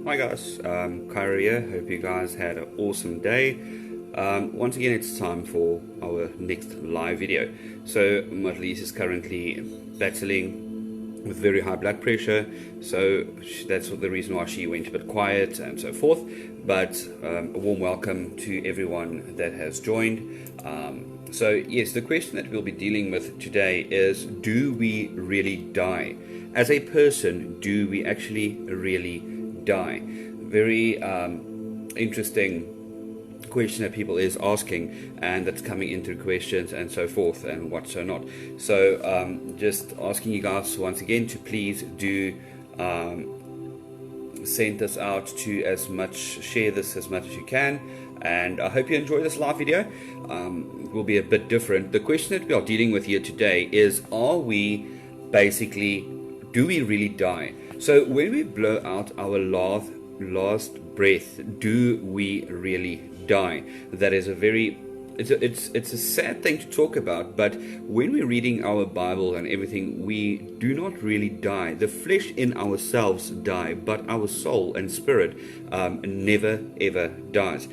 Hi guys, Kyra here. Hope you guys had an awesome day. Once again, it's time for our next live video. So Marlies is currently battling with very high blood pressure, so that's the reason why she went a bit quiet and so forth. But a warm welcome to everyone that has joined. So yes, the question that we'll be dealing with today is, do we really die? As a person, do we actually really die? Very interesting question that people is asking, and that's coming into questions and so forth and what so not. So just asking you guys once again to please do send this out to share this as much as you can, and I hope you enjoy this live video. It will be a bit different. The question that we are dealing with here today is, do we really die? So when we blow out our last breath, do we really die? That is it's a sad thing to talk about, but when we're reading our Bible and everything, we do not really die. The flesh in ourselves die, but our soul and spirit never ever dies.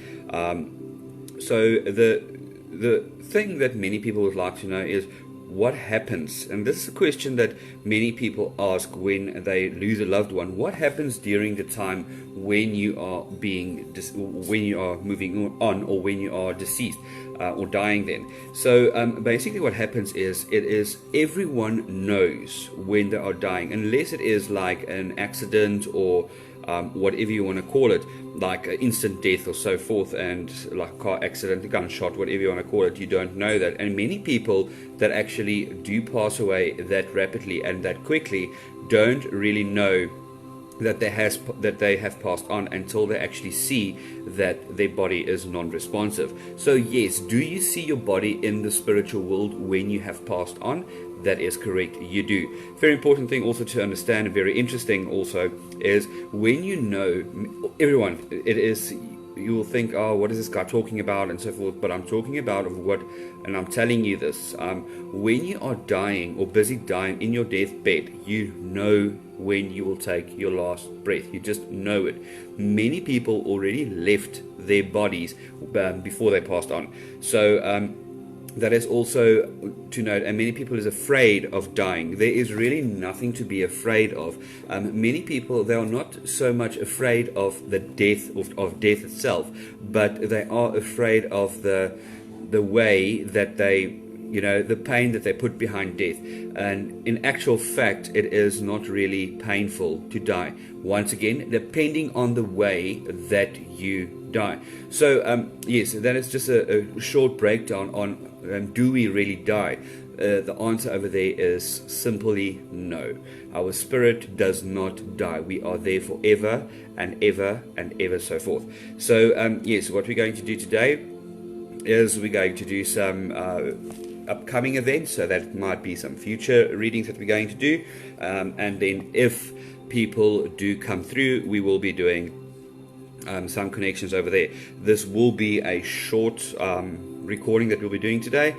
So the thing that many people would like to know is, what happens? And this is a question that many people ask when they lose a loved one. What happens during the time when you are when you are moving on, or when you are deceased or dying then? So basically what happens is, everyone knows when they are dying, unless it is like an accident or whatever you want to call it, like instant death or so forth, and like car accident, gunshot, whatever you want to call it. You don't know that. And many people that actually do pass away that rapidly and that quickly don't really know that they have passed on until they actually see that their body is non-responsive. So yes, do you see your body in the spiritual world when you have passed on? That is correct, you do. Very important thing also to understand, and very interesting also, is when you know, everyone, you will think, oh, what is this guy talking about and so forth, but I'm talking about and I'm telling you this, when you are dying or busy dying in your deathbed, you know when you will take your last breath. You just know it. Many people already left their bodies before they passed on. So that is also to note, and many people is afraid of dying. There is really nothing to be afraid of. Many people, they are not so much afraid of the death of death itself, but they are afraid of the way that they, the pain that they put behind death. And in actual fact, it is not really painful to die. Once again, depending on the way that you die. So yes, that is just a short breakdown on do we really die? The answer over there is simply no. Our spirit does not die. We are there forever and ever and ever so forth. So yes, what we're going to do today is we're going to do some upcoming events. So that might be some future readings that we're going to do, and then if people do come through, we will be doing some connections over there. This will be a short recording that we'll be doing today.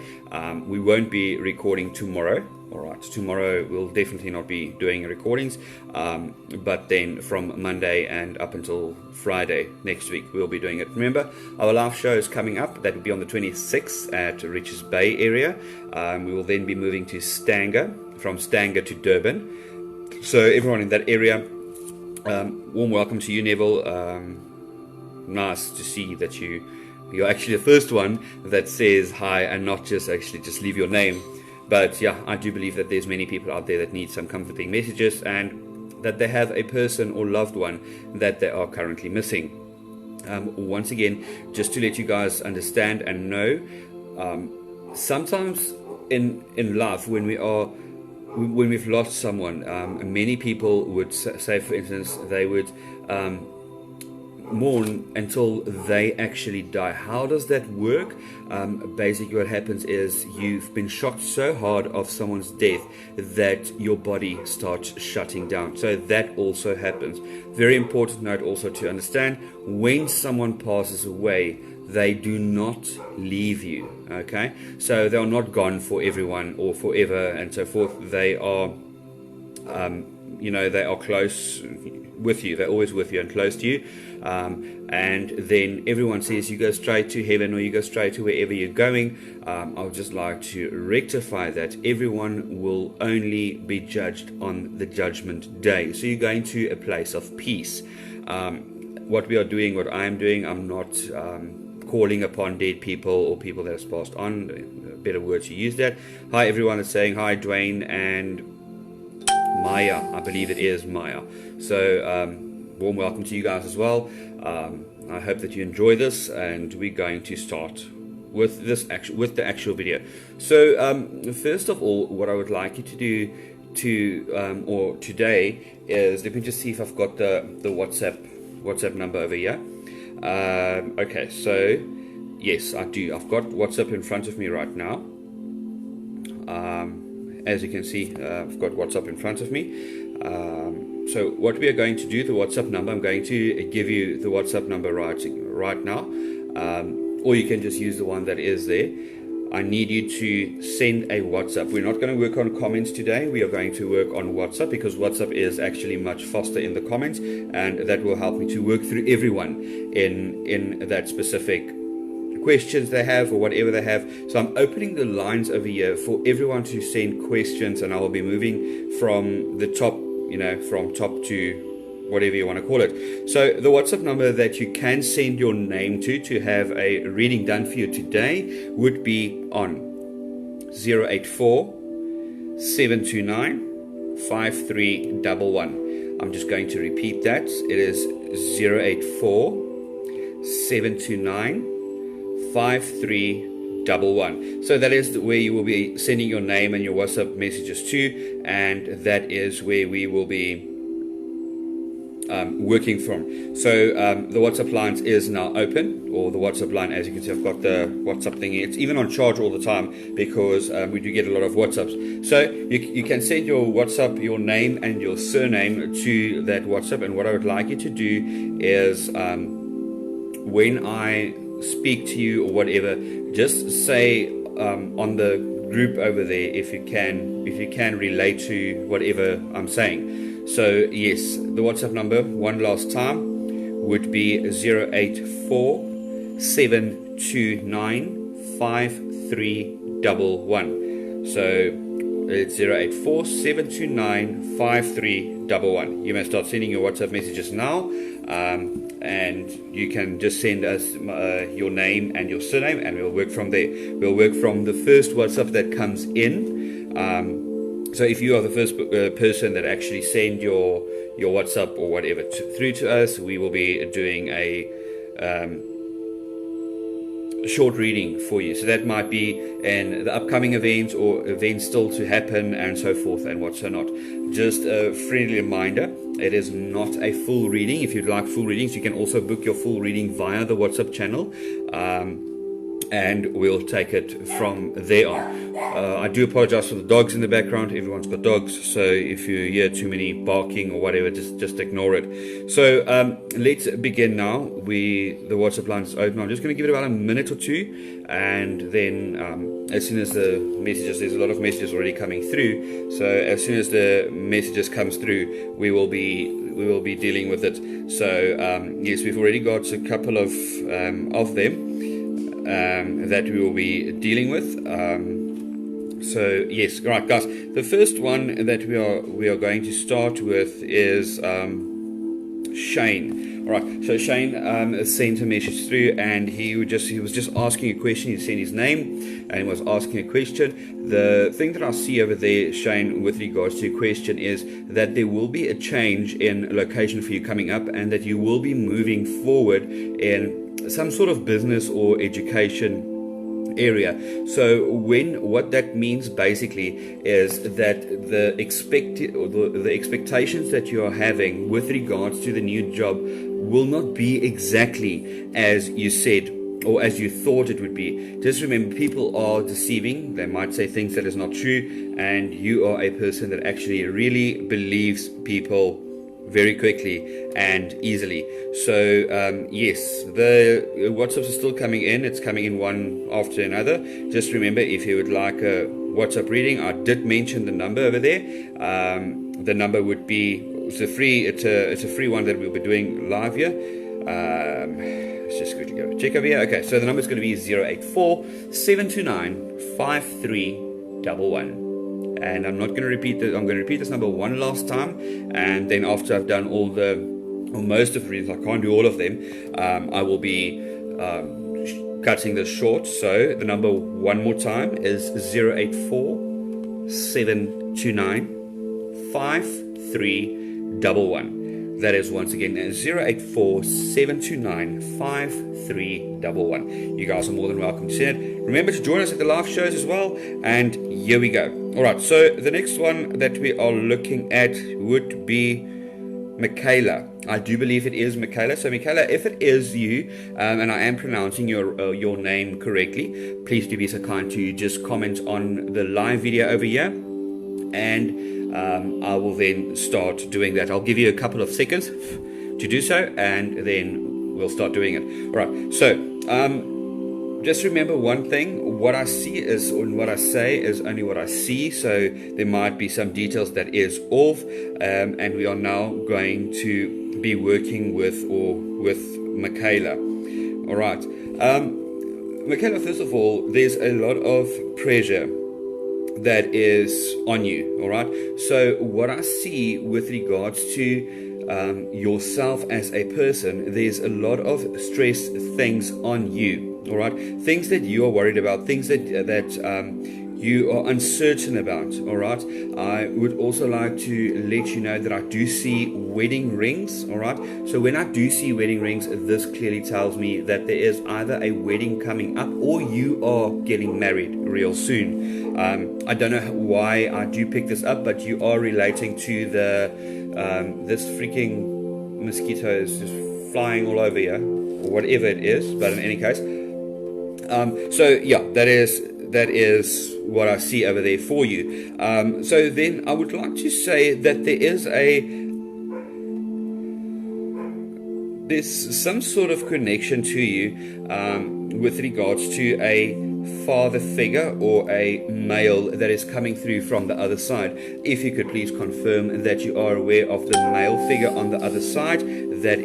We won't be recording tomorrow. Alright, tomorrow we'll definitely not be doing recordings, but then from Monday and up until Friday next week we'll be doing it. Remember, our live show is coming up. That will be on the 26th at Richards Bay area. We will then be moving to Stanger, from Stanger to Durban. So everyone in that area, warm welcome to you, Neville. Nice to see that you're actually the first one that says hi, and not just leave your name. But yeah, I do believe that there's many people out there that need some comforting messages, and that they have a person or loved one that they are currently missing. Once again, just to let you guys understand and know, sometimes in life, when we've lost someone, many people would say, for instance, they would mourn until they actually die. How does that work? Basically what happens is, you've been shocked so hard of someone's death that your body starts shutting down. So that also happens. Very important note also to understand, when someone passes away, they do not leave you. Okay, so they are not gone for everyone or forever and so forth. They are they are close with you. They're always with you and close to you. And then everyone says you go straight to heaven or you go straight to wherever you're going. I would just like to rectify that. Everyone will only be judged on the judgment day. So you're going to a place of peace. What we are doing, what I'm doing, I'm not calling upon dead people or people that has passed on. A better word to use that. Hi everyone that's saying hi, Dwayne and Maya. I believe it is Maya. So warm welcome to you guys as well. I hope that you enjoy this, and we're going to start with the actual video. So first of all, what I would like you to do today is, let me just see if I've got the WhatsApp number over here. Okay, so yes, I do. I've got WhatsApp in front of me right now. As you can see, I've got WhatsApp in front of me. So what we are going to do, the WhatsApp number, I'm going to give you the WhatsApp number right now, or you can just use the one that is there. I need you to send a WhatsApp. We're not going to work on comments today. We are going to work on WhatsApp, because WhatsApp is actually much faster in the comments, and that will help me to work through everyone in that specific questions they have or whatever they have. So I'm opening the lines over here for everyone to send questions, and I will be moving from the top, from top to whatever you want to call it. So the WhatsApp number that you can send your name to have a reading done for you today would be on 084 729 5311. I'm just going to repeat that. It is 084 729 5311. So that is where you will be sending your name and your WhatsApp messages to, and that is where we will be working from. So the WhatsApp lines is now open, or the WhatsApp line, as you can see, I've got the WhatsApp thingy. It's even on charge all the time, because we do get a lot of WhatsApps. So you can send your WhatsApp, your name and your surname to that WhatsApp. And what I would like you to do is, when I speak to you or whatever, just say on the group over there, if you can relate to whatever I'm saying. So yes, the WhatsApp number one last time would be 084 729 5311. So it's 084 729 5311. You may start sending your WhatsApp messages now, and you can just send us your name and your surname, and we'll work from there. We'll work from the first WhatsApp that comes in. So if you are the first person that actually send your WhatsApp or whatever through to us, we will be doing a short reading for you. So that might be in the upcoming events or events still to happen and so forth and what so not. Just a friendly reminder, it is not a full reading. If you'd like full readings, you can also book your full reading via the WhatsApp channel, and we'll take it from there on. I do apologize for the dogs in the background. Everyone's got dogs, so if you hear too many barking or whatever, just ignore it. So let's begin now. The WhatsApp line is open. I'm just going to give it about a minute or two, and then as soon as the messages, there's a lot of messages already coming through, so as soon as the messages comes through, we will be dealing with it. So yes, we've already got a couple of them that we will be dealing with. So yes, right guys, the first one that we are going to start with is Shane. Alright, so Shane sent a message through, and he was just asking a question. He sent his name and he was asking a question. The thing that I see over there, Shane, with regards to your question, is that there will be a change in location for you coming up, and that you will be moving forward in some sort of business or education area. So what that means basically is that the expectations that you are having with regards to the new job will not be exactly as you said or as you thought it would be. Just remember, people are deceiving. They might say things that is not true, and you are a person that actually really believes people very quickly and easily. So yes, the WhatsApps are still coming in. It's coming in one after another. Just remember, if you would like a WhatsApp reading, I did mention the number over there. the number would be, it's a free one that we'll be doing live here. Let's just quickly go check over here. Okay, so the number is going to be 084-729-5311. And I'm not going to repeat this. I'm going to repeat this number one last time, and then after I've done most of the readings, I can't do all of them. I will be cutting this short. So the number one more time is 084-729-5311. That is once again 084-729-5311. You guys are more than welcome to send it. Remember to join us at the live shows as well. And here we go. Alright, so the next one that we are looking at would be Michaela. I do believe it is Michaela. So Michaela, if it is you, and I am pronouncing your name correctly, please do be so kind to just comment on the live video over here, and I will then start doing that. I'll give you a couple of seconds to do so, and then we'll start doing it. Alright, so just remember one thing: what I see is, or what I say is only what I see. So there might be some details that is off, and we are now going to be working with Michaela. Alright, Michaela, first of all, there's a lot of pressure that is on you. All right, so what I see with regards to yourself as a person, there's a lot of stress things on you. All right, things that you are worried about, things that you are uncertain about. All right, I would also like to let you know that I do see wedding rings. All right, so when I do see wedding rings, this clearly tells me that there is either a wedding coming up or you are getting married real soon. I don't know why I do pick this up, but you are relating to the this freaking mosquito is just flying all over here, or whatever it is. But in any case, so yeah, that is what I see over there for you. So then I would like to say that there's some sort of connection to you with regards to a father figure or a male that is coming through from the other side. If you could please confirm that you are aware of the male figure on the other side that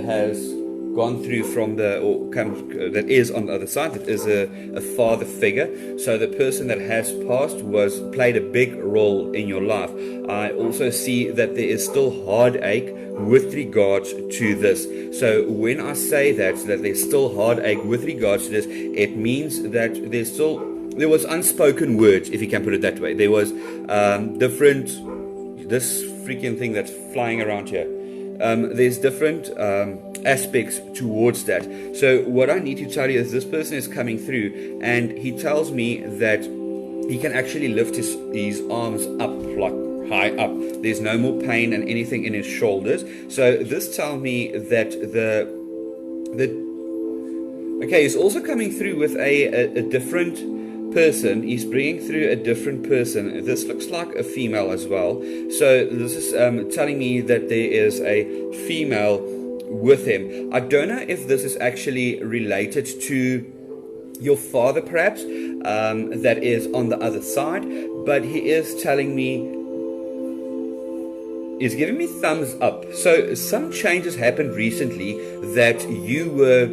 has gone through from that is on the other side, that is a father figure. So the person that has passed played a big role in your life. I also see that there is still heartache with regards to this. So when I say that there's still heartache with regards to this, it means that there was unspoken words, if you can put it that way. There was this freaking thing that's flying around here. There's different aspects towards that. So what I need to tell you is this person is coming through, and he tells me that he can actually lift his arms up, like high up. There's no more pain and anything in his shoulders. So this tells me that okay, he's also coming through with a different person. He's bringing through a different person. This looks like a female as well. So this is telling me that there is a female with him. I don't know if this is actually related to your father, perhaps, that is on the other side, but he is telling me, he's giving me thumbs up. So some changes happened recently that you were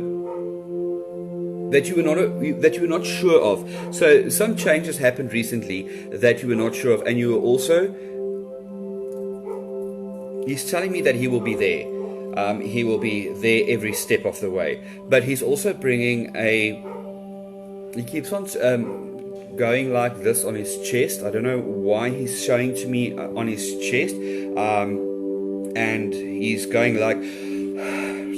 not sure of. So some changes happened recently that you were not sure of, and you were also, he's telling me that he will be there. He will be there every step of the way. But he's also bringing he keeps on going like this on his chest. I don't know why he's showing to me on his chest. And he's going like,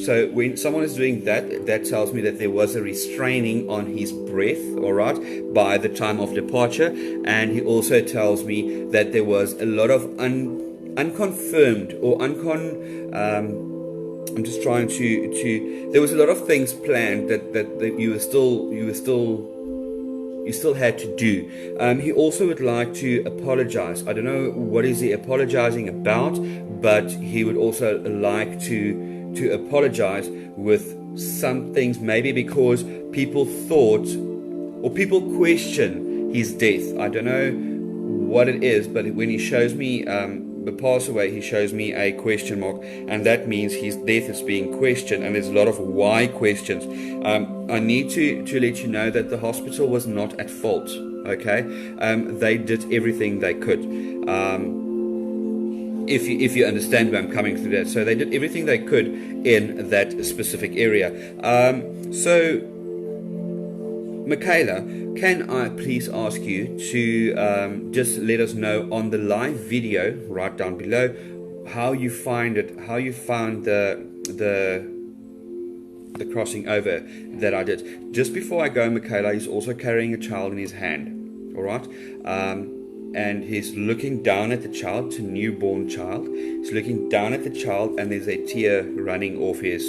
so when someone is doing that, that tells me that there was a restraining on his breath, all right, by the time of departure. And he also tells me that there was a lot of unconfirmed or I'm just trying to there was a lot of things planned that you still had to do. He also would like to apologize. I don't know what is he apologizing about, but he would also like to apologize with some things, maybe because people thought or people question his death. I don't know what it is, but when he shows me the pass away, he shows me a question mark, and that means his death is being questioned, and there's a lot of why questions. I need to let you know that the hospital was not at fault, okay? They did everything they could. If you understand where I'm coming through that. So they did everything they could in that specific area. So, Michaela, can I please ask you to just let us know on the live video right down below how you find it, how you found the crossing over that I did. Just before I go, Michaela, he's also carrying a child in his hand, all right? And he's looking down at the child, it's a newborn child. He's looking down at the child, and there's a tear running off his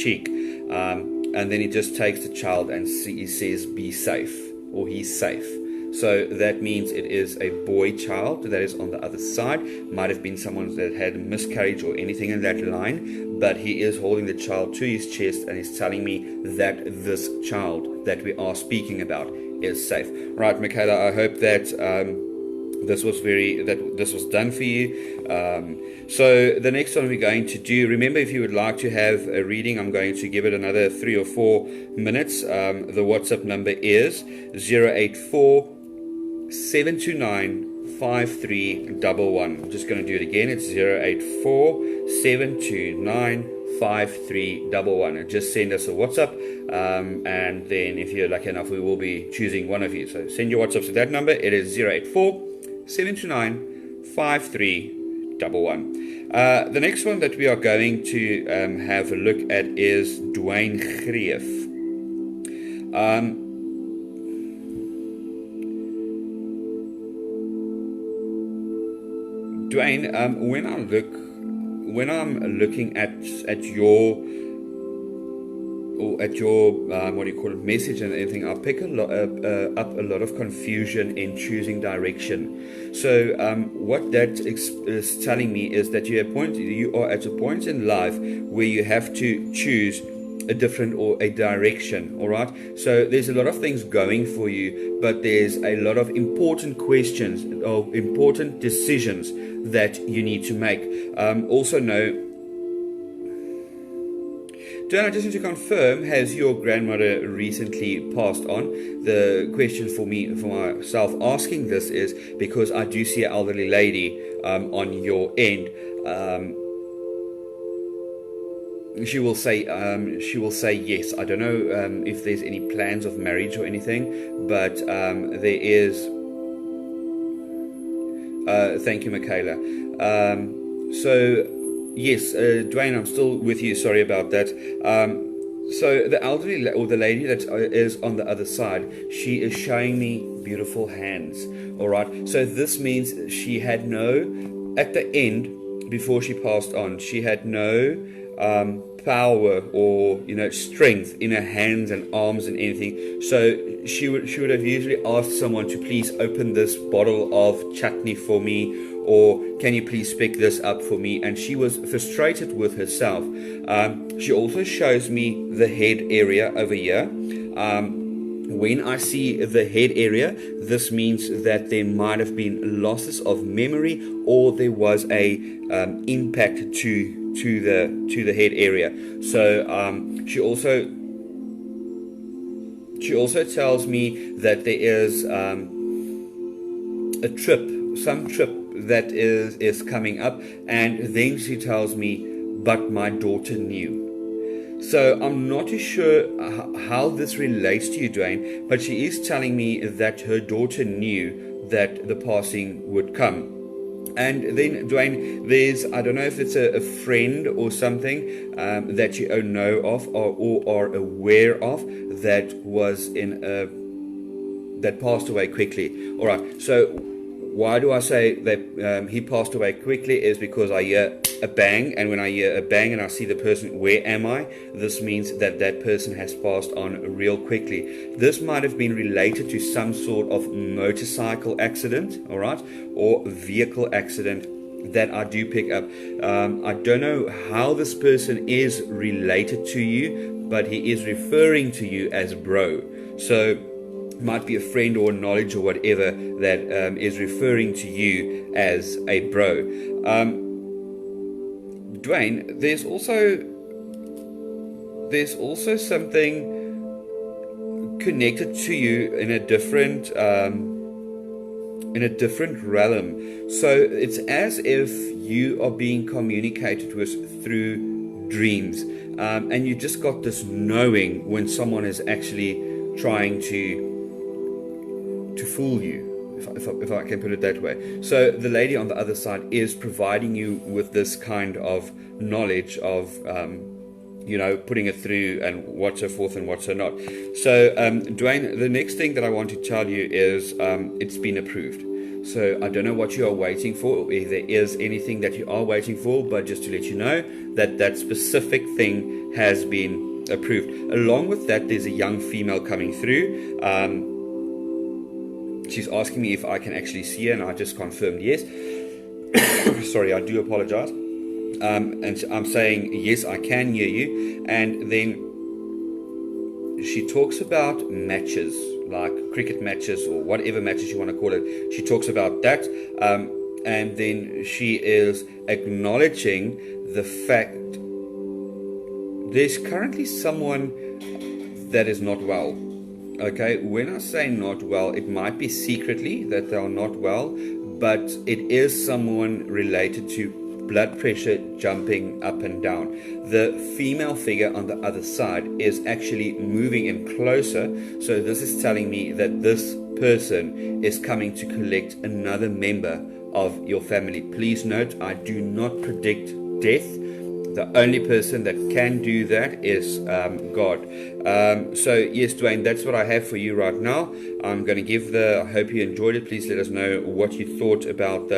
cheek. And then he just takes the child and he says, "Be safe," or "He's safe." So that means it is a boy child that is on the other side. Might have been someone that had a miscarriage or anything in that line, but he is holding the child to his chest and is telling me that this child that we are speaking about is safe. Right, Michaela, I hope that this was done for you. So the next one we're going to do, remember, if you would like to have a reading, I'm going to give it another 3 or 4 minutes. The WhatsApp number is 084 729 5311. I'm just going to do it again. It's 084 729 5311. Just send us a WhatsApp, and then if you're lucky enough, we will be choosing one of you. So send your WhatsApp to that number. It is 084 729 5311. The next one that we are going to have a look at is Dwayne Greef. Dwayne, when I'm looking at your what do you call it, message and everything, I pick up a lot of confusion in choosing direction. So what that is telling me is that you are at a point in life where you have to choose a different or a direction. All right, so there's a lot of things going for you, but there's a lot of important questions or important decisions that you need to make. Also know, John, I just need to confirm, has your grandmother recently passed on? The question for myself asking this is because I do see an elderly lady on your end. She will say yes. I don't know if there's any plans of marriage or anything, but there is. Thank you, Michaela. So. Yes, Dwayne, I'm still with you. Sorry about that. So the elderly or the lady that is on the other side, she is showing me beautiful hands. All right. So this means she had at the end, before she passed on, she had no power or strength in her hands and arms and anything. So she would have usually asked someone to please open this bottle of chutney for me, or can you please pick this up for me? And she was frustrated with herself. She also shows me the head area over here. When I see the head area, this means that there might have been losses of memory, or there was a impact to the head area. So she also tells me that there is some trip that is coming up, and then she tells me, but my daughter knew. So I'm not too sure how this relates to you, Dwayne, but she is telling me that her daughter knew that the passing would come. And then, Dwayne, there's, I don't know if it's a friend or something that you know of or are aware of that was that passed away quickly. All right, so why do I say that he passed away quickly is because I hear a bang, and when I hear a bang and I see the person, where am I? This means that that person has passed on real quickly. This might have been related to some sort of motorcycle accident, all right, or vehicle accident that I do pick up. I don't know how this person is related to you, but he is referring to you as bro. So might be a friend or knowledge or whatever that is referring to you as a bro. Dwayne, there's also something connected to you in a different realm. So it's as if you are being communicated with through dreams, and you just got this knowing when someone is actually trying to fool you, if I can put it that way. So the lady on the other side is providing you with this kind of knowledge of putting it through and what's so forth and what's so not. So Dwayne, the next thing that I want to tell you is it's been approved. So I don't know what you are waiting for, or if there is anything that you are waiting for, but just to let you know that that specific thing has been approved. Along with that, there's a young female coming through. She's asking me if I can actually see her, and I just confirmed yes. Sorry, I do apologize. And I'm saying yes, I can hear you. And then she talks about matches, like cricket matches or whatever matches you want to call it. She talks about that, and then she is acknowledging the fact there's currently someone that is not well. Okay, when I say not well, it might be secretly that they are not well, but it is someone related to blood pressure jumping up and down. The female figure on the other side is actually moving in closer, so this is telling me that this person is coming to collect another member of your family. Please note, I do not predict death. The only person that can do that is God. So yes, Dwayne, that's what I have for you right now. I'm going to give I hope you enjoyed it. Please let us know what you thought about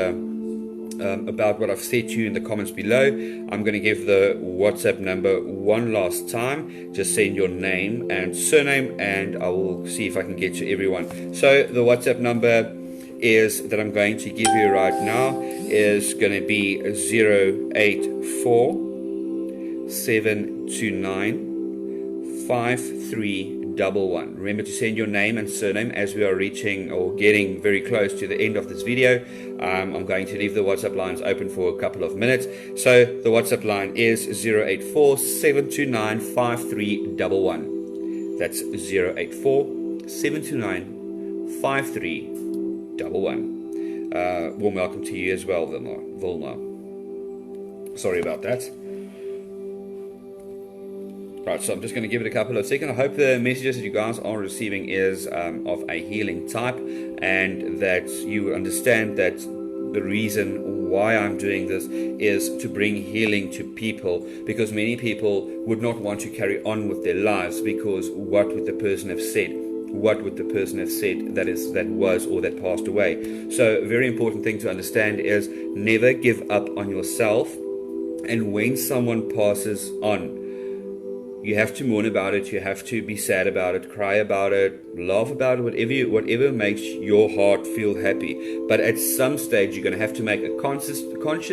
what I've said to you in the comments below. I'm going to give the WhatsApp number one last time. Just send your name and surname, and I will see if I can get to everyone. So the WhatsApp number is that I'm going to give you right now is going to be 084 729 5311. Remember to send your name and surname as we are reaching or getting very close to the end of this video. I'm going to leave the WhatsApp lines open for a couple of minutes. So the WhatsApp line is 084 729 5311. That's 084 729 5311. Warm welcome to you as well, Vilma. Sorry about that. Right, so I'm just going to give it a couple of seconds. I hope the messages that you guys are receiving is of a healing type, and that you understand that the reason why I'm doing this is to bring healing to people, because many people would not want to carry on with their lives because what would the person have said? What would the person have said that was or that passed away? So a very important thing to understand is never give up on yourself, and when someone passes on, you have to mourn about it, you have to be sad about it, cry about it, laugh about it, whatever makes your heart feel happy. But at some stage, you're going to have to make a conscious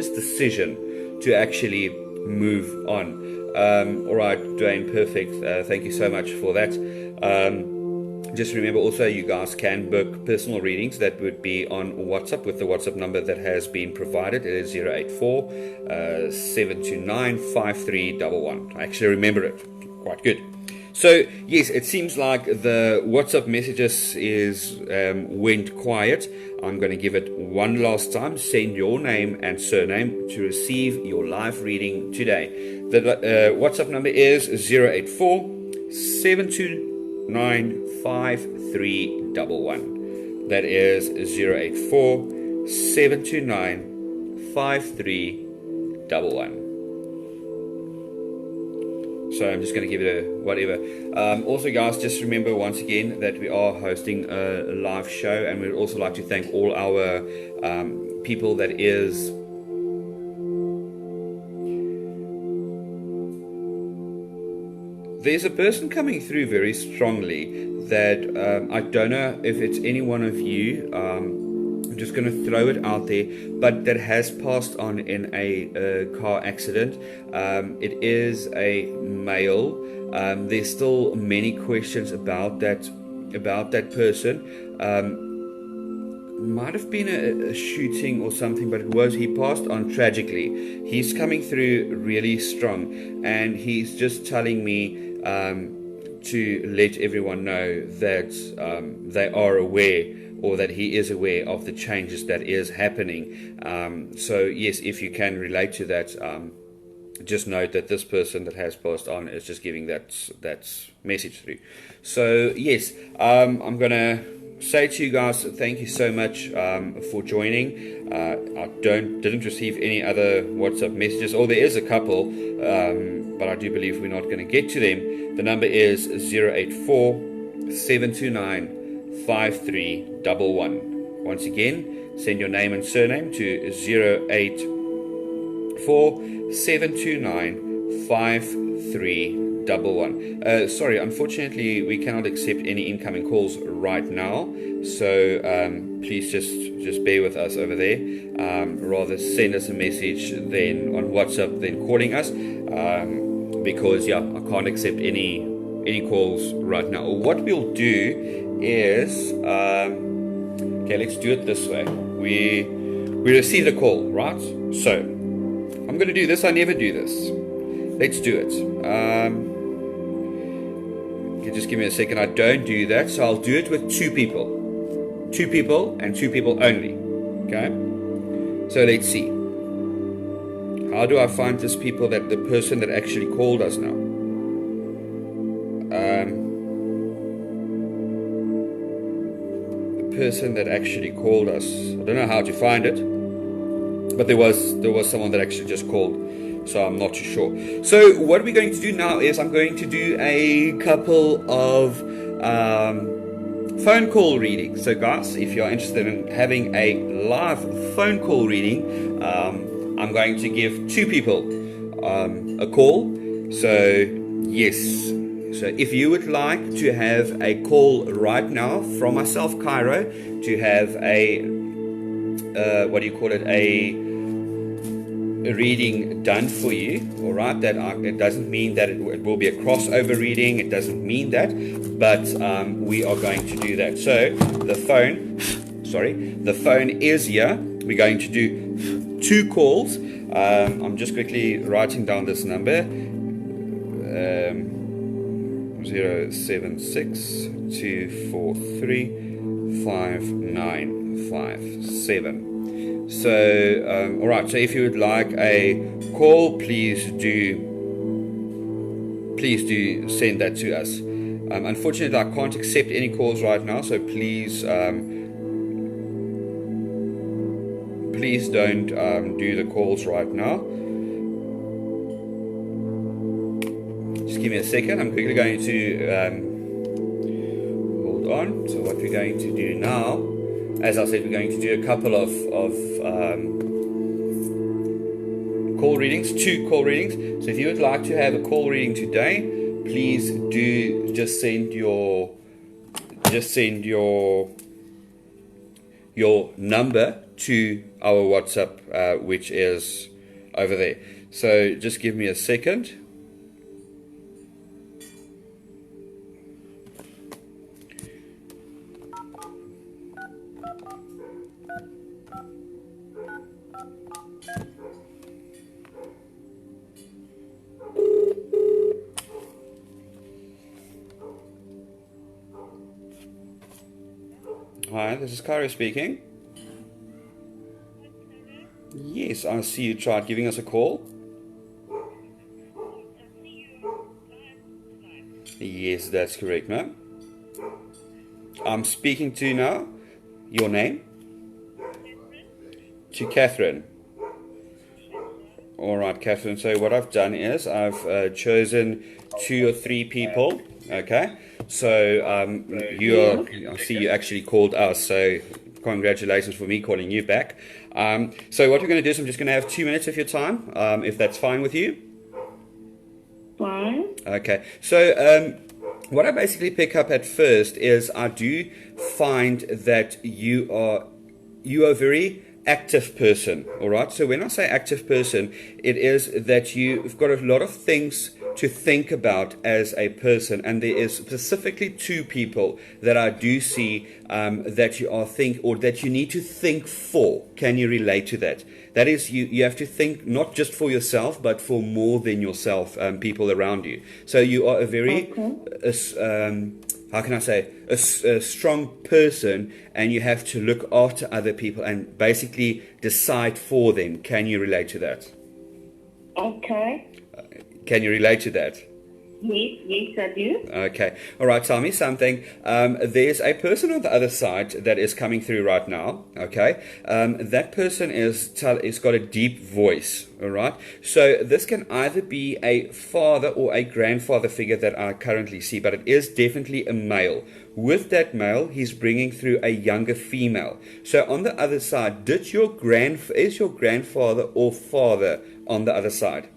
decision to actually move on. All right, Dwayne, perfect. Thank you so much for that. Just remember also, you guys can book personal readings. That would be on WhatsApp with the WhatsApp number that has been provided. It is 084 729 5311. I actually remember it quite good. So yes, it seems like the WhatsApp messages went quiet. I'm going to give it one last time. Send your name and surname to receive your live reading today. The WhatsApp number is 084 729 5311. That is 084 729 5311. So I'm just going to give it a whatever. Also, guys, just remember once again that we are hosting a live show, and we'd also like to thank all our people that is there's a person coming through very strongly that I don't know if it's any one of you. I'm just going to throw it out there, but that has passed on in a car accident. It is a male. There's still many questions about that about that person. Might have been a shooting or something, but he passed on tragically. He's coming through really strong, and he's just telling me to let everyone know that they are aware, or that he is aware of the changes that is happening. So yes, if you can relate to that, just note that this person that has passed on is just giving that message through. So yes, I'm gonna say to you guys, thank you so much for joining. I didn't receive any other WhatsApp messages, or there is a couple, but I do believe we're not going to get to them. The number is 084-729-5311. Once again, send your name and surname to 084-729-5311. Sorry, unfortunately, we cannot accept any incoming calls right now. So please just bear with us over there. Rather send us a message than on WhatsApp than calling us, because I can't accept any calls right now. What we'll do is okay, let's do it this way. We received a call, right? So I'm going to do this. I never do this. Let's do it. Just give me a second. I don't do that, so I'll do it with two people and two people only. Okay, so let's see. How do I find the person that actually called us now? The person that actually called us, I don't know how to find it, but there was someone that actually just called. So I'm not too sure. So what we're going to do now is I'm going to do a couple of phone call readings. So guys, if you're interested in having a live phone call reading, I'm going to give two people a call. So yes, so if you would like to have a call right now from myself, Cairo, to have a a reading done for you, all right, it doesn't mean that it will be a crossover reading, it doesn't mean that, but we are going to do that. So the phone is here. We're going to do two calls. I'm just quickly writing down this number, 076-243-5957. So, all right. So, if you would like a call, please do send that to us. Unfortunately, I can't accept any calls right now. So please don't do the calls right now. Just give me a second. I'm quickly going to hold on. So, what we're going to do now, as I said, we're going to do a couple of call readings, two call readings. So if you would like to have a call reading today, please do just send your number to our WhatsApp, which is over there. So just give me a second. Hi, this is Cairo speaking. Yes, I see you tried giving us a call. Yes, that's correct, ma'am. I'm speaking to you now. Your name? To Catherine. All right, Catherine. So what I've done is I've chosen 2 or 3 people. Okay. So I see you actually called us. So congratulations for me calling you back. So what we're going to do is I'm just going to have 2 minutes of your time, if that's fine with you. Fine. Okay. So what I basically pick up at first is I do find that you are a very active person. All right. So when I say active person, it is that you've got a lot of things to think about as a person, and there is specifically two people that I do see that you are think or that you need to think for. Can you relate to that? That is, you have to think not just for yourself, but for more than yourself, people around you. So you are a very, how can I say, a strong person, and you have to look after other people and basically decide for them. Can you relate to that? Okay. Can you relate to that? Yes, I do. Okay. All right. Tell me something. There's a person on the other side that is coming through right now. Okay. That person is got a deep voice. All right. So this can either be a father or a grandfather figure that I currently see, but it is definitely a male. With that male, he's bringing through a younger female. So on the other side, is your grandfather or father on the other side?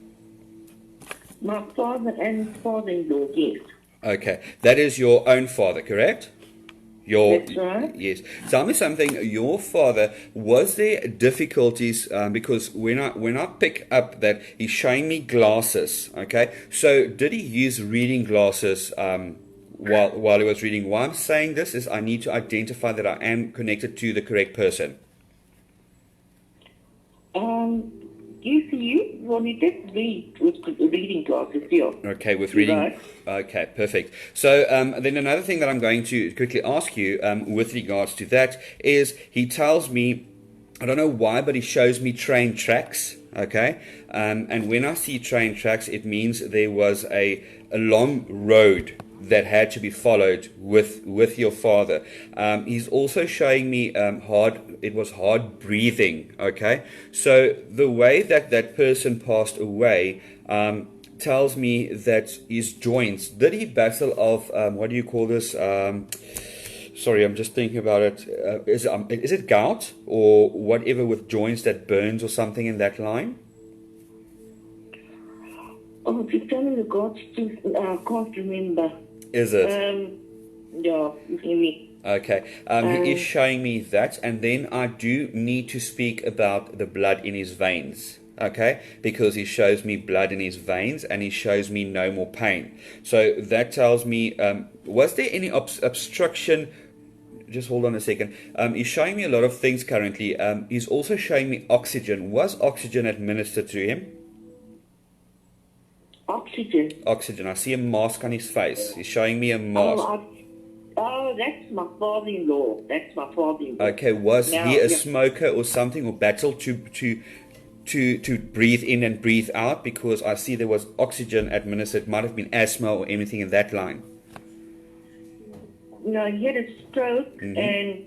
My father and father-in-law, yes. Okay, that is your own father, correct? That's right. Yes. Tell me something. Your father, was there difficulties? Because when I pick up that he's showing me glasses. Okay, so did he use reading glasses while he was reading? Why I'm saying this is I need to identify that I am connected to the correct person. You did read with reading glasses, yeah. Okay, with reading. Right. Okay, perfect. So then another thing that I'm going to quickly ask you with regards to that is he tells me, I don't know why, but he shows me train tracks. Okay, and when I see train tracks, it means there was a long road that had to be followed with your father. He's also showing me hard breathing. Okay, so the way that person passed away tells me that his joints. Did he battle of what do you call this? Sorry, I'm just thinking about it. Is it gout or whatever with joints that burns or something in that line? Oh, if you tell me the gods, I can't remember. Is it? Yeah, you hear me. Okay. He is showing me that, and then I do need to speak about the blood in his veins. Okay, because he shows me blood in his veins, and he shows me no more pain. So that tells me, was there any obstruction? Just hold on a second. He's showing me a lot of things currently. He's also showing me oxygen. Was oxygen administered to him? Oxygen. Oxygen. I see a mask on his face. He's showing me a mask. Oh, that's my father-in-law. That's my father-in-law. Okay, was he a smoker or something, or battled to breathe in and breathe out? Because I see there was oxygen administered. Might have been asthma or anything in that line. No, he had a stroke, and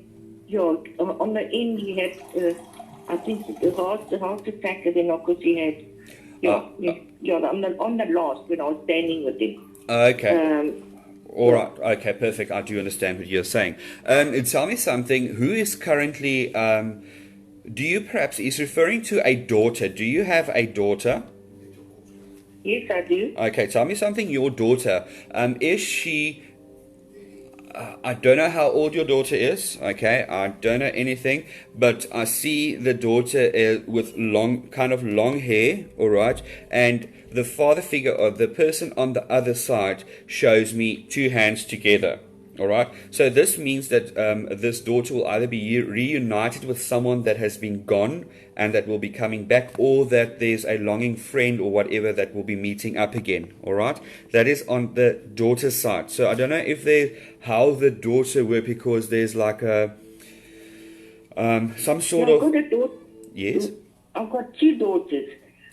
on the end he had, I think, the heart attack, and then of course he had, on the last when I was standing with him. Okay. All right. Okay, perfect. I do understand what you're saying. Tell me something. Who is currently? Do you perhaps? He's referring to a daughter. Do you have a daughter? Yes, I do. Okay. Tell me something. Your daughter. Is she? I don't know how old your daughter is. Okay, I don't know anything, but I see the daughter with long hair. All right, and the father figure or the person on the other side shows me two hands together. All right, so this means that this daughter will either be reunited with someone that has been gone and that will be coming back, or that there's a longing friend or whatever that will be meeting up again. All right, that is on the daughter's side. So I don't know if how the daughter were, because there's like a some sort of. I've got a daughter. Yes. I've got two daughters.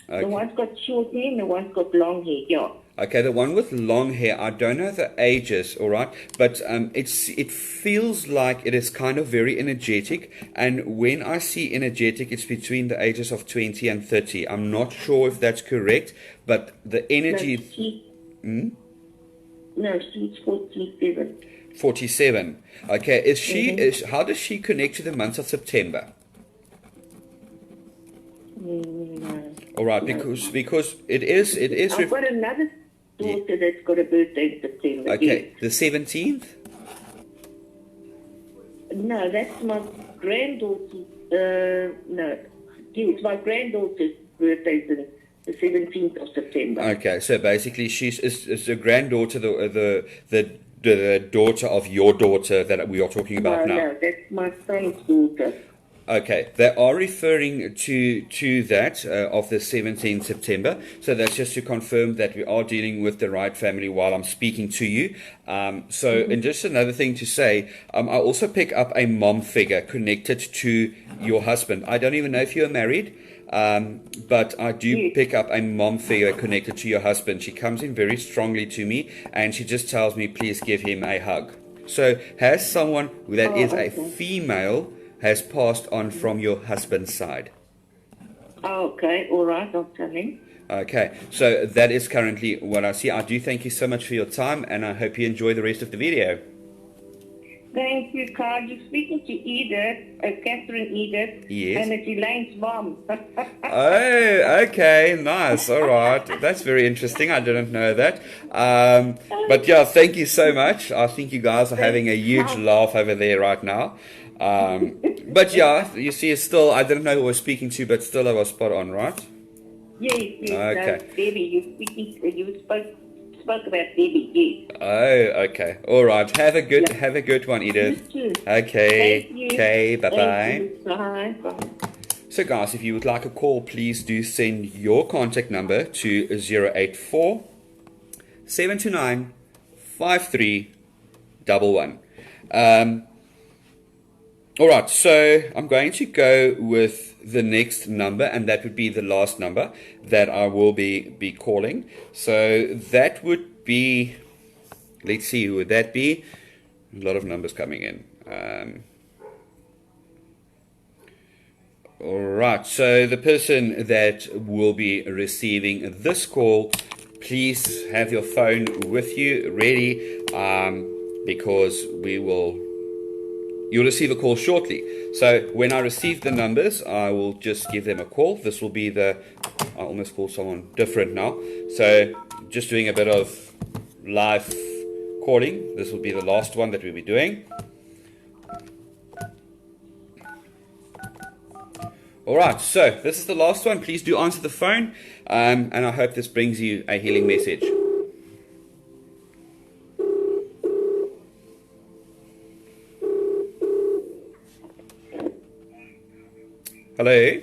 Okay. The one's got short hair and the one's got long hair. Yeah. Okay, the one with long hair, I don't know the ages, all right, but it feels like it is kind of very energetic, and when I see energetic, it's between the ages of 20 and 30. I'm not sure if that's correct, but the energy... No, she's 47. 47. Okay, how does she connect to the month of September? No. All right, because it is... I've got another daughter that's got a birthday in September. Okay, the 17th? No, that's my granddaughter. No, yes, my granddaughter's birthday is in the 17th of September. Okay, so basically is the granddaughter the daughter of your daughter that we are talking about now? No, that's my son's daughter. Okay, they are referring to that of the 17th September. So that's just to confirm that we are dealing with the right family while I'm speaking to you. And just another thing to say, I also pick up a mom figure connected to your husband. I don't even know if you're married, but I do pick up a mom figure connected to your husband. She comes in very strongly to me, and she just tells me, please give him a hug. So has someone that is a female has passed on from your husband's side? Okay, all right, I'll tell him. Okay, so that is currently what I see. I do thank you so much for your time, and I hope you enjoy the rest of the video. Thank you, Carl. You're speaking to Edith, Catherine Edith. Yes. And it's Elaine's mom. Oh, okay, nice. All right, that's very interesting. I didn't know that. But yeah, thank you so much. I think you guys are having a huge laugh over there right now. But yeah, you see, it's still, I didn't know who I was speaking to, but still I was spot on, right? Yes. Okay. No, Debbie, you spoke about Debbie, yes. Oh, okay. All right. Have a good one, Edith. You too. Okay. Thank you. Okay, bye-bye. Thank you. Bye. So guys, if you would like a call, please do send your contact number to 084 729 5311. All right, so I'm going to go with the next number, and that would be the last number that I will be calling. So that would be, let's see, who would that be? A lot of numbers coming in. All right, so the person that will be receiving this call, please have your phone with you ready, because you'll receive a call shortly. So when I receive the numbers, I will just give them a call. This will be I almost called someone different now. So just doing a bit of live calling. This will be the last one that we'll be doing. All right, so this is the last one. Please do answer the phone, and I hope this brings you a healing message. Hello.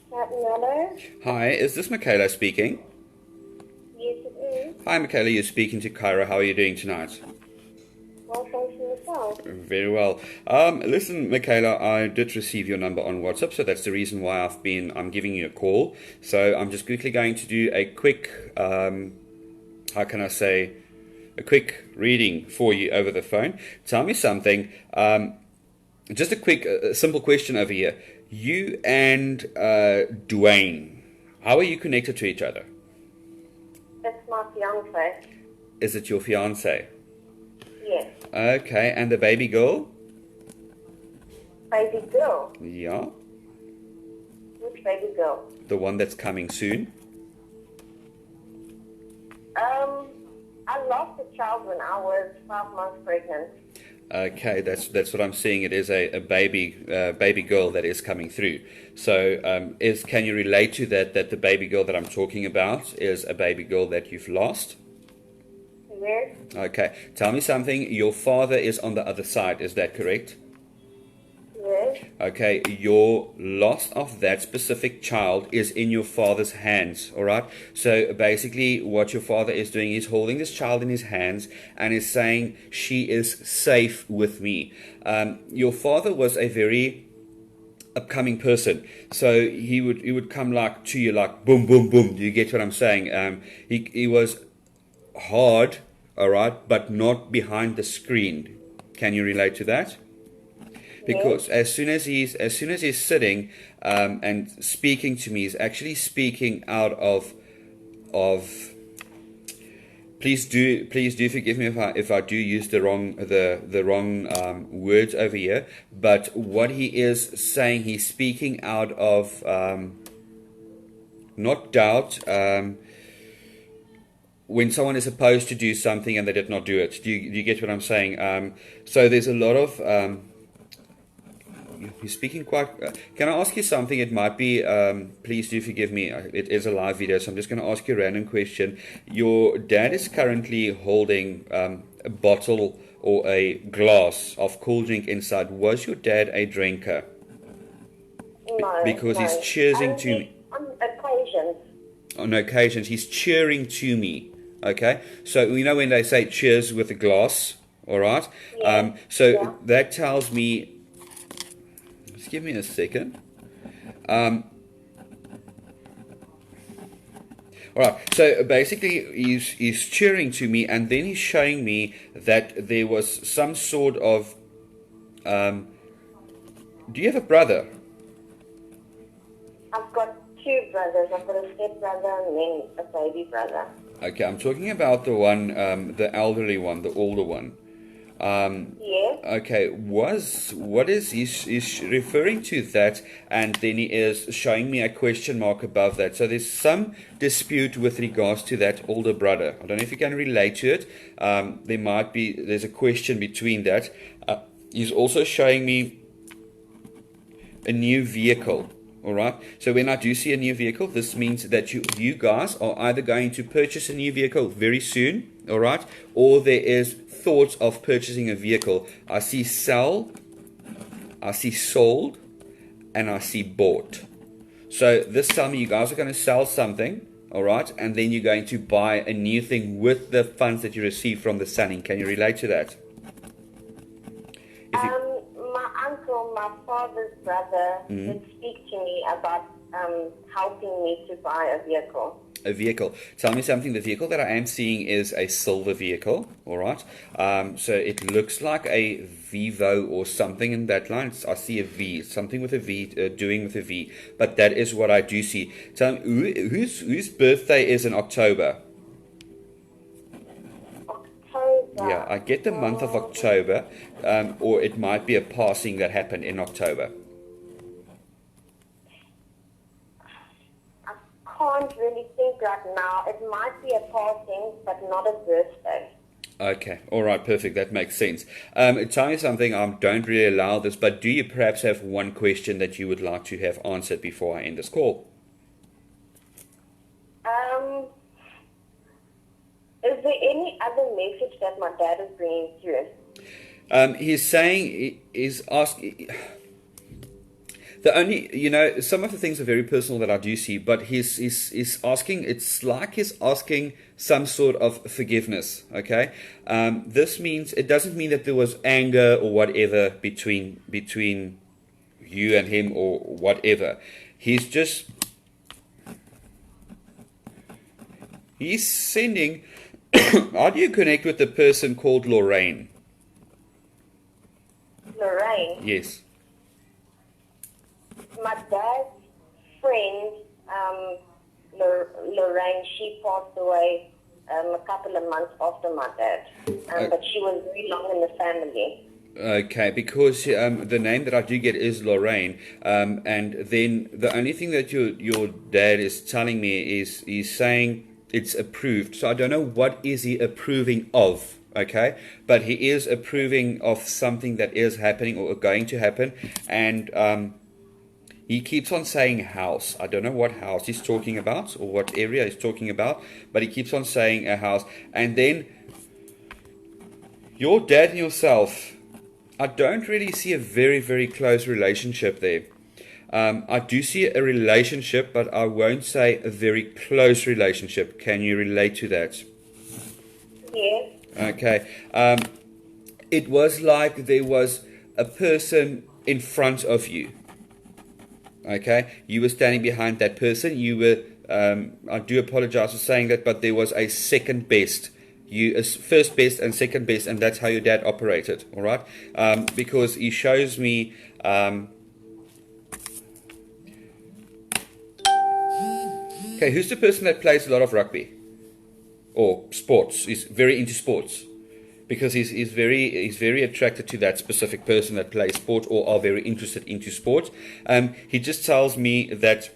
Hello? Hi, is this Michaela speaking? Yes, it is. Hi, Michaela. You're speaking to Kyra. How are you doing tonight? Well, thank you yourself. Very well. Listen, Michaela, I did receive your number on WhatsApp, so that's the reason why I'm giving you a call. So I'm just quickly going to do a quick, how can I say, a quick reading for you over the phone. Tell me something. Just a quick, simple question over here. You and Dwayne, how are you connected to each other? It's my fiance. Is it your fiance? Yes. Okay, and the baby girl? Baby girl. Yeah, Which baby girl? the one that's coming soon. I lost a child when I was 5 months pregnant. Okay, that's what I'm seeing. It is a baby girl that is coming through. So, can you relate to that the baby girl that I'm talking about is a baby girl that you've lost? Yes. Okay, tell me something. Your father is on the other side. Is that correct? Yes. Okay, your loss of that specific child is in your father's hands, all right? So basically what your father is doing is holding this child in his hands and is saying, she is safe with me. Your father was a very upcoming person, so he would come like to you like boom, boom, boom. Do you get what I'm saying? He was hard, all right, but not behind the screen. Can you relate to that? Because as soon as he's sitting and speaking to me, he's actually speaking out of. Please do forgive me if I do use the wrong words over here. But what he is saying, he's speaking out of not doubt. When someone is supposed to do something and they did not do it. Do you get what I'm saying? So there's a lot of you're speaking quite. Can I ask you something? It might be. Please do forgive me. It is a live video, so I'm just going to ask you a random question. Your dad is currently holding a bottle or a glass of cool drink inside. Was your dad a drinker? No. Because no. he's cheering to me. On occasions. On occasions, he's cheering to me. Okay, so you know when they say cheers with a glass, all right? Yeah. So that tells me. Just give me a second. All right. So basically, he's cheering to me, and then he's showing me that there was some sort of. Do you have a brother? I've got 2 brothers. I've got a stepbrother and then a baby brother. Okay, I'm talking about the one, the elderly one, the older one. Yes. Okay, what is he's referring to that, and then he is showing me a question mark above that. So there's some dispute with regards to that older brother. I don't know if you can relate to it. There's a question between that. He's also showing me a new vehicle. All right. So when I do see a new vehicle, this means that you guys are either going to purchase a new vehicle very soon, all right, or there is thoughts of purchasing a vehicle. I see sell, I see sold, and I see bought. So this time you guys are going to sell something, all right, and then you're going to buy a new thing with the funds that you receive from the selling. Can you relate to that? My uncle, my father's brother, did speak to me about helping me to buy a vehicle. A vehicle. Tell me something. The vehicle that I am seeing is a silver vehicle. All right. So it looks like a Vivo or something in that line. I see a V, something with a V, doing with a V. But that is what I do see. Tell me, whose birthday is in October? October. Yeah, I get the month of October, or it might be a passing that happened in October. I can't really think right now. It might be a passing, but not a birthday. Okay, all right, perfect. That makes sense. Tell me something. I don't really allow this, but do you perhaps have one question that you would like to have answered before I end this call? Is there any other message that my dad is bringing through? He's saying, he's asking. The only, some of the things are very personal that I do see, but he's asking, it's like he's asking some sort of forgiveness, okay? This means, it doesn't mean that there was anger or whatever between you and him or whatever. He's sending, how do you connect with the person called Lorraine? Lorraine? Yes. My dad's friend, Lorraine, she passed away a couple of months after my dad. But she was very long in the family. Okay, because the name that I do get is Lorraine, and then the only thing that your dad is telling me is he's saying it's approved. So I don't know what is he approving of, okay? But he is approving of something that is happening or going to happen, and he keeps on saying house. I don't know what house he's talking about or what area he's talking about, but he keeps on saying a house. And then your dad and yourself, I don't really see a very, very close relationship there. I do see a relationship, but I won't say a very close relationship. Can you relate to that? Yes. Okay. It was like there was a person in front of you. Okay, you were standing behind that person. You were. I do apologize for saying that, but there was a second best. First best and second best, and that's how your dad operated. All right, because he shows me. Okay, who's the person that plays a lot of rugby or sports? He's very into sports. Because he's very attracted to that specific person that plays sport or are very interested into sport. He just tells me that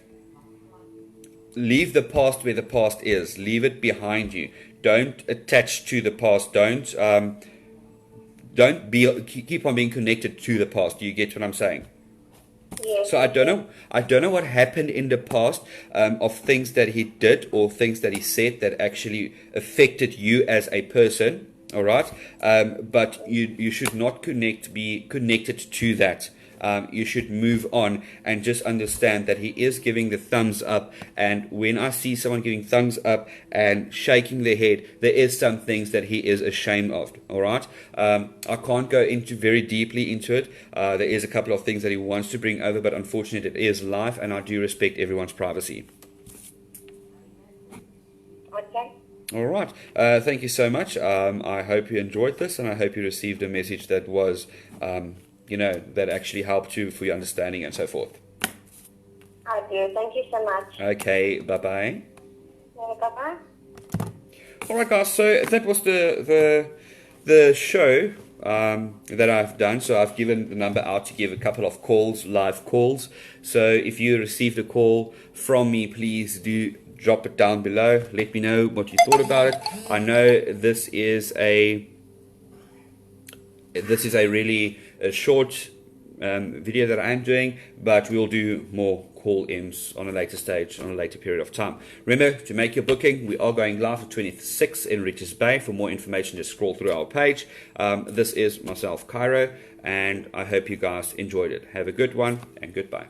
leave the past where the past is. Leave it behind you. Don't attach to the past. Don't keep on being connected to the past. Do you get what I'm saying? Yes. So I don't know what happened in the past of things that he did or things that he said that actually affected you as a person. All right, but you should not be connected to that. You should move on and just understand that he is giving the thumbs up. And when I see someone giving thumbs up and shaking their head, there is some things that he is ashamed of. All right. I can't go into very deeply into it. There is a couple of things that he wants to bring over, but unfortunately it is live, and I do respect everyone's privacy. Okay. All right. Thank you so much. I hope you enjoyed this, and I hope you received a message that was, that actually helped you for your understanding and so forth. I do. Thank you so much. Okay. Bye-bye. Bye-bye. All right, guys. So that was the show that I've done. So I've given the number out to give a couple of calls, live calls. So if you received a call from me, please do drop it down below. Let me know what you thought about it. I know this is a really short video that I'm doing, but we'll do more call-ins on a later stage, on a later period of time. Remember to make your booking. We are going live at 26 in Richards Bay. For more information, just scroll through our page. This is myself, Cairo, and I hope you guys enjoyed it. Have a good one, and goodbye.